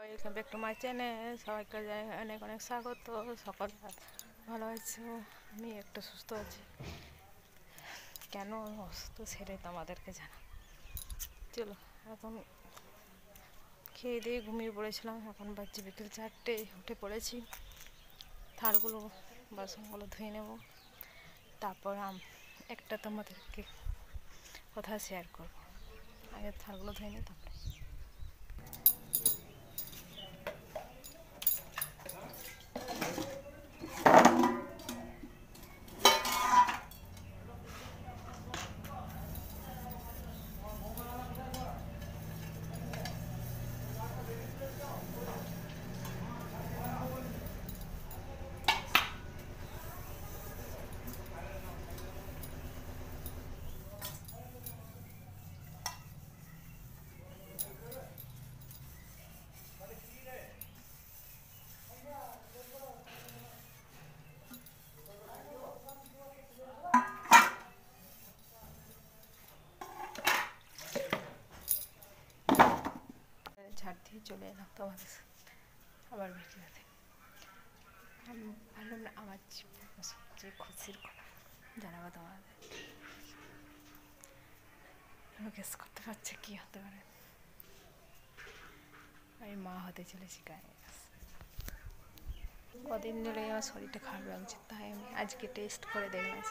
Welcome back to my channel. সবাইকে জানাই অনেক অনেক স্বাগত। সকল ভালো আছো? আমি একটু সুস্থ আছি। কেন অসুস্থ সেটাই তো আমাদেরকে জানা। চলো, এখন খেয়ে দিয়ে ঘুমিয়ে পড়েছিলাম। এখন বাজছে বিকেল 4টে, উঠে পড়েছি। থালগুলো বাসনগুলো ধুয়ে নেব, তারপর একটা তোমাদেরকে কথা শেয়ার করবো। আগে থালগুলো ধুয়ে নিই, তারপরে ঝাড় দিয়ে চলে এলাম তোমাদের আবার ভিডিওতে। আমি ভাবলাম না আমার সবচেয়ে খুশির কথা জানাবো তোমাদের। গেস করতে পারছে কী হতে পারে? আমি মা হতে চলেছি গায়ে। কদিন ধরে আমার শরীরটা খারাপ লাগছে, তাই আমি আজকে টেস্ট করে দেখলাম।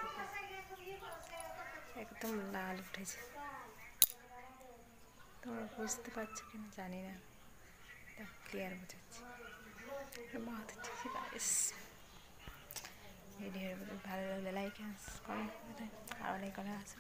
একদম লাল উঠেছে। তোমরা বুঝতে পারছো কিনা জানি না, ক্লিয়ার বোঝাচ্ছি। মা হতে চলেছি গাইস। ভিডিওর ভালো লাগলে লাইক কমেন্ট করে দেয়, আর অনেক অনেক আছে।